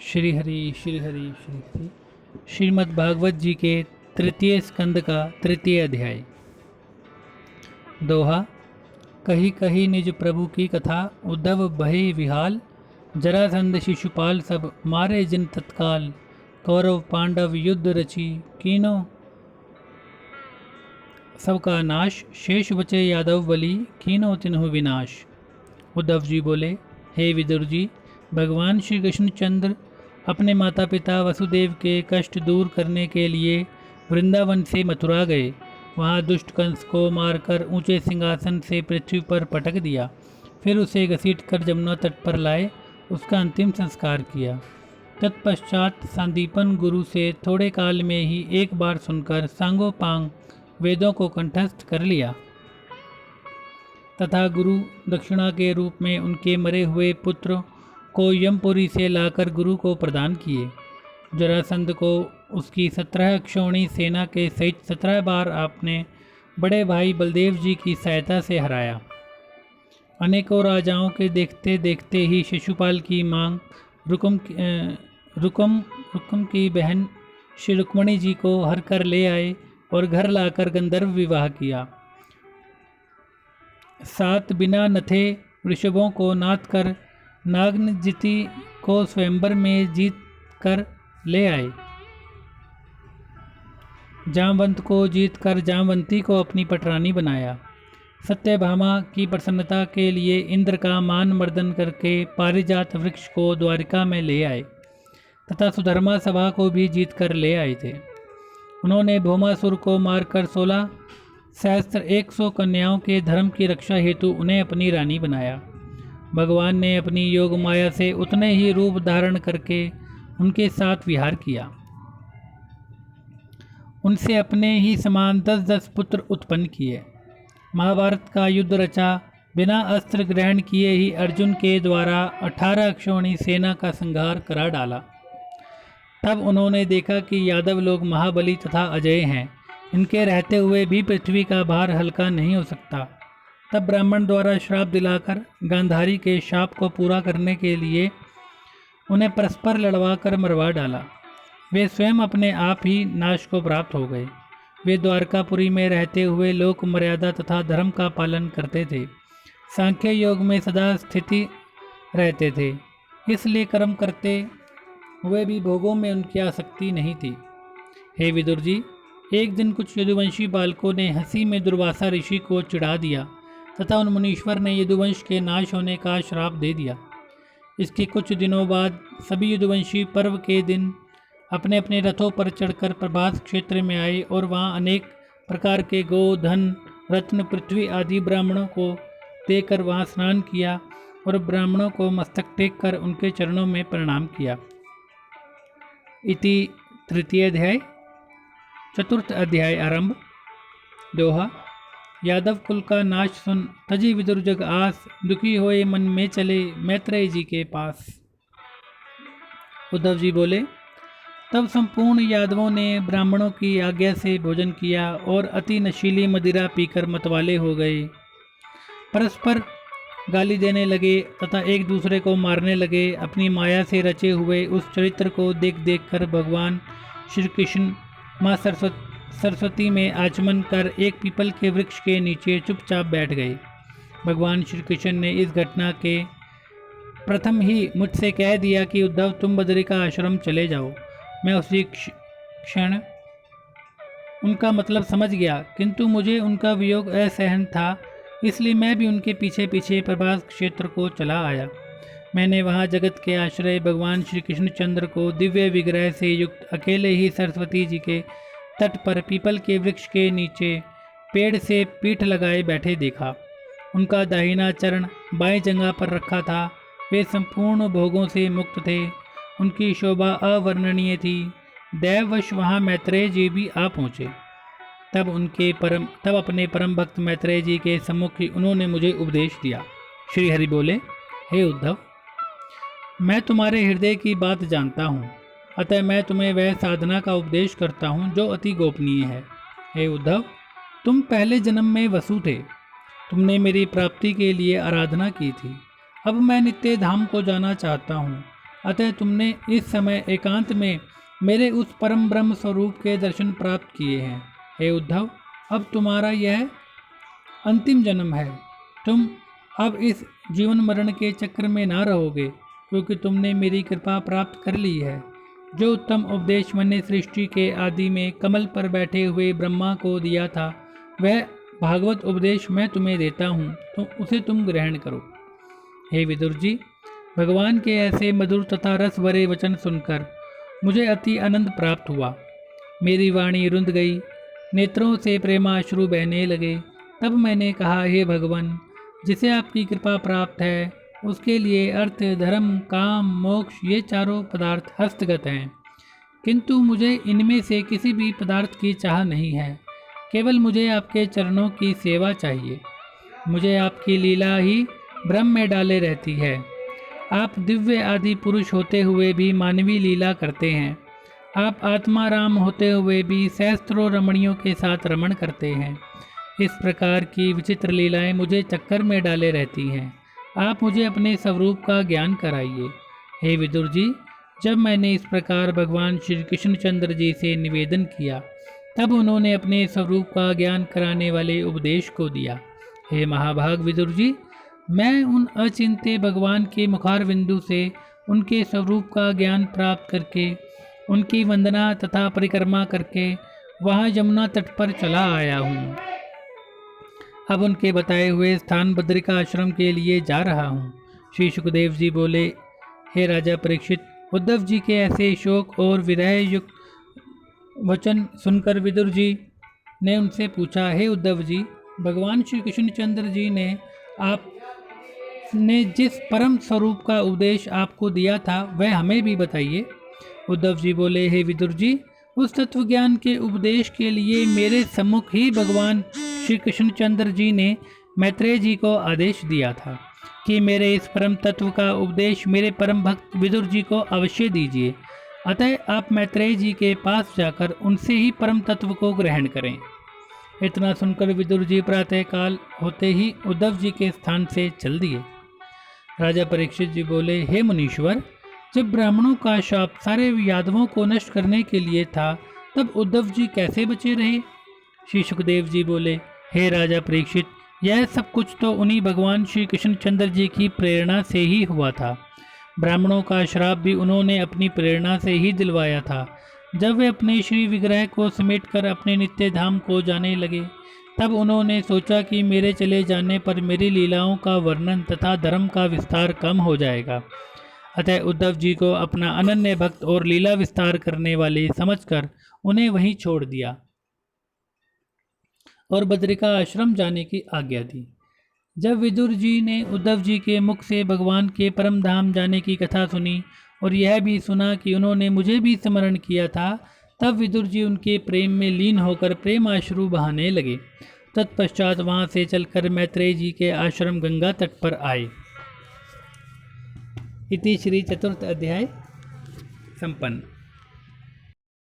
श्री हरि श्री हरि श्री हरि। श्रीमद् भागवत जी के तृतीय स्कंद का तृतीय अध्याय। दोहा। कही कही निज प्रभु की कथा, उद्धव भये विहाल। जरासंध शिशुपाल सब मारे जिन तत्काल। कौरव पांडव युद्ध रची, कीनो सबका नाश। शेष बचे यादव बलि, कीनो तिन्हु विनाश। उद्धव जी बोले, हे विदुर जी, भगवान श्री कृष्णचंद्र अपने माता पिता वसुदेव के कष्ट दूर करने के लिए वृंदावन से मथुरा गए। वहाँ दुष्ट कंस को मारकर ऊंचे सिंहासन से पृथ्वी पर पटक दिया। फिर उसे घसीटकर जमुना तट पर लाए, उसका अंतिम संस्कार किया। तत्पश्चात सांदीपन गुरु से थोड़े काल में ही एक बार सुनकर सांगोपांग वेदों को कंठस्थ कर लिया तथा गुरु दक्षिणा के रूप में उनके मरे हुए पुत्र को यमपुरी से लाकर गुरु को प्रदान किए। जरासंध को उसकी 17 अक्षौणी सेना के सहित 17 बार आपने बड़े भाई बलदेव जी की सहायता से हराया। अनेकों राजाओं के देखते देखते ही शिशुपाल की मांग रुकम की बहन श्री रुक्मणी जी को हर कर ले आए और घर लाकर गंधर्व विवाह किया। 7 बिना नथे ऋषभों को नाथ कर नागनजिति को स्वयंवर में जीत कर ले आए। जामवंत को जीत कर जामवंती को अपनी पटरानी बनाया। सत्यभामा की प्रसन्नता के लिए इंद्र का मान मर्दन करके पारिजात वृक्ष को द्वारिका में ले आए तथा सुधर्मा सभा को भी जीत कर ले आए थे। उन्होंने भौमासुर को मारकर 16 सहस्त्र 100 कन्याओं के धर्म की रक्षा हेतु उन्हें अपनी रानी बनाया। भगवान ने अपनी योग माया से उतने ही रूप धारण करके उनके साथ विहार किया। उनसे अपने ही समान 10-10 पुत्र उत्पन्न किए। महाभारत का युद्ध रचा। बिना अस्त्र ग्रहण किए ही अर्जुन के द्वारा 18 अक्षौणी सेना का संहार करा डाला। तब उन्होंने देखा कि यादव लोग महाबली तथा अजय हैं, इनके रहते हुए भी पृथ्वी का भार हल्का नहीं हो सकता। तब ब्राह्मण द्वारा श्राप दिलाकर गांधारी के शाप को पूरा करने के लिए उन्हें परस्पर लड़वा कर मरवा डाला। वे स्वयं अपने आप ही नाश को प्राप्त हो गए। वे द्वारकापुरी में रहते हुए लोक मर्यादा तथा धर्म का पालन करते थे। सांख्य योग में सदा स्थिति रहते थे, इसलिए कर्म करते हुए भी भोगों में उनकी आसक्ति नहीं थी। हे विदुर जी, एक दिन कुछ यदुवंशी बालकों ने हंसी में दुर्वासा ऋषि को चिढ़ा दिया तथा उन मुनीश्वर ने यदुवंश के नाश होने का श्राप दे दिया। इसके कुछ दिनों बाद सभी यदुवंशी पर्व के दिन अपने अपने रथों पर चढ़कर प्रभास क्षेत्र में आए और वहां अनेक प्रकार के गो, धन, रत्न, पृथ्वी आदि ब्राह्मणों को देकर वहां स्नान किया और ब्राह्मणों को मस्तक टेक कर उनके चरणों में प्रणाम किया। इति तृतीय अध्याय। चतुर्थ अध्याय आरंभ। दोहा। यादव कुल का नाश सुन तजी विदुर जग आस, दुखी होए मन में चले मैत्रेय जी के पास। उद्धव जी बोले, तब संपूर्ण यादवों ने ब्राह्मणों की आज्ञा से भोजन किया और अति नशीली मदिरा पीकर मतवाले हो गए। परस्पर गाली देने लगे तथा एक दूसरे को मारने लगे। अपनी माया से रचे हुए उस चरित्र को देख देख कर भगवान श्री कृष्ण माँ सरस्वती में आचमन कर एक पीपल के वृक्ष के नीचे चुपचाप बैठ गए। भगवान श्री कृष्ण ने इस घटना के प्रथम ही मुझसे कह दिया कि उद्धव, तुम बदरिका आश्रम चले जाओ। मैं उसी क्षण उनका मतलब समझ गया, किंतु मुझे उनका वियोग असहन था, इसलिए मैं भी उनके पीछे पीछे प्रभास क्षेत्र को चला आया। मैंने वहाँ जगत के आश्रय भगवान श्री कृष्णचंद्र को दिव्य विग्रह से युक्त अकेले ही सरस्वती जी के तट पर पीपल के वृक्ष के नीचे पेड़ से पीठ लगाए बैठे देखा। उनका दाहिना चरण बाएं जंघा पर रखा था। वे संपूर्ण भोगों से मुक्त थे। उनकी शोभा अवर्णनीय थी। दैववश वहाँ मैत्रेय जी भी आ पहुँचे। तब अपने परम भक्त मैत्रेय जी के सम्मुख ही उन्होंने मुझे उपदेश दिया। श्री हरि बोले, हे उद्धव, मैं तुम्हारे हृदय की बात जानता हूँ, अतः मैं तुम्हें वह साधना का उपदेश करता हूँ जो अति गोपनीय है। हे उद्धव, तुम पहले जन्म में वसु थे। तुमने मेरी प्राप्ति के लिए आराधना की थी। अब मैं नित्य धाम को जाना चाहता हूँ। अतः तुमने इस समय एकांत में मेरे उस परम ब्रह्म स्वरूप के दर्शन प्राप्त किए हैं। हे उद्धव, अब तुम्हारा यह अंतिम जन्म है। तुम अब इस जीवन मरण के चक्र में ना रहोगे, क्योंकि तुमने मेरी कृपा प्राप्त कर ली है। जो उत्तम उपदेश मैंने सृष्टि के आदि में कमल पर बैठे हुए ब्रह्मा को दिया था, वह भागवत उपदेश मैं तुम्हें देता हूँ, तो उसे तुम ग्रहण करो। हे विदुर जी, भगवान के ऐसे मधुर तथा रस भरे वचन सुनकर मुझे अति आनंद प्राप्त हुआ। मेरी वाणी रुंध गई, नेत्रों से प्रेमाश्रु बहने लगे। तब मैंने कहा, हे भगवान, जिसे आपकी कृपा प्राप्त है उसके लिए अर्थ, धर्म, काम, मोक्ष ये चारों पदार्थ हस्तगत हैं, किंतु मुझे इनमें से किसी भी पदार्थ की चाह नहीं है। केवल मुझे आपके चरणों की सेवा चाहिए। मुझे आपकी लीला ही भ्रम में डाले रहती है। आप दिव्य आदि पुरुष होते हुए भी मानवीय लीला करते हैं। आप आत्मा राम होते हुए भी सहस्त्रों रमणियों के साथ रमण करते हैं। इस प्रकार की विचित्र लीलाएं मुझे चक्कर में डाले रहती हैं। आप मुझे अपने स्वरूप का ज्ञान कराइए। हे विदुर जी, जब मैंने इस प्रकार भगवान श्री कृष्णचंद्र जी से निवेदन किया, तब उन्होंने अपने स्वरूप का ज्ञान कराने वाले उपदेश को दिया। हे महाभाग विदुर जी, मैं उन अचिंत्य भगवान के मुखार बिंदु से उनके स्वरूप का ज्ञान प्राप्त करके, उनकी वंदना तथा परिक्रमा करके वहाँ यमुना तट पर चला आया हूँ। अब उनके बताए हुए स्थान बद्रिका आश्रम के लिए जा रहा हूँ। श्री सुखदेव जी बोले, हे राजा परीक्षित, उद्धव जी के ऐसे शोक और विरह युक्त वचन सुनकर विदुर जी ने उनसे पूछा, हे उद्धव जी, भगवान श्री कृष्णचंद्र जी ने आपने जिस परम स्वरूप का उपदेश आपको दिया था वह हमें भी बताइए। उद्धव जी बोले, हे विदुर जी, उस तत्व ज्ञान के उपदेश के लिए मेरे सम्मुख ही भगवान श्री कृष्णचंद्र जी ने मैत्रेय जी को आदेश दिया था कि मेरे इस परम तत्व का उपदेश मेरे परम भक्त विदुर जी को अवश्य दीजिए। अतः आप मैत्रेय जी के पास जाकर उनसे ही परम तत्व को ग्रहण करें। इतना सुनकर विदुर जी प्रातःकाल होते ही उद्धव जी के स्थान से चल दिए। राजा परीक्षित जी बोले, हे मुनीश्वर, जब ब्राह्मणों का शाप सारे यादवों को नष्ट करने के लिए था, तब उद्धव जी कैसे बचे रहे? श्री सुखदेव जी बोले, हे राजा परीक्षित, यह सब कुछ तो उन्हीं भगवान श्री कृष्णचंद्र जी की प्रेरणा से ही हुआ था। ब्राह्मणों का श्राप भी उन्होंने अपनी प्रेरणा से ही दिलवाया था। जब वे अपने श्री विग्रह को समेटकर अपने नित्य धाम को जाने लगे, तब उन्होंने सोचा कि मेरे चले जाने पर मेरी लीलाओं का वर्णन तथा धर्म का विस्तार कम हो जाएगा। अतः उद्धव जी को अपना अनन्य भक्त और लीला विस्तार करने वाले समझकर उन्हें वहीं छोड़ दिया और बद्रिका आश्रम जाने की आज्ञा दी। जब विदुर जी ने उद्धव जी के मुख से भगवान के परम धाम जाने की कथा सुनी और यह भी सुना कि उन्होंने मुझे भी स्मरण किया था, तब विदुर जी उनके प्रेम में लीन होकर प्रेमाश्रु बहाने लगे। तत्पश्चात वहाँ से चलकर मैत्रेय जी के आश्रम गंगा तट पर आए। इति श्री चतुर्थ अध्याय संपन्न।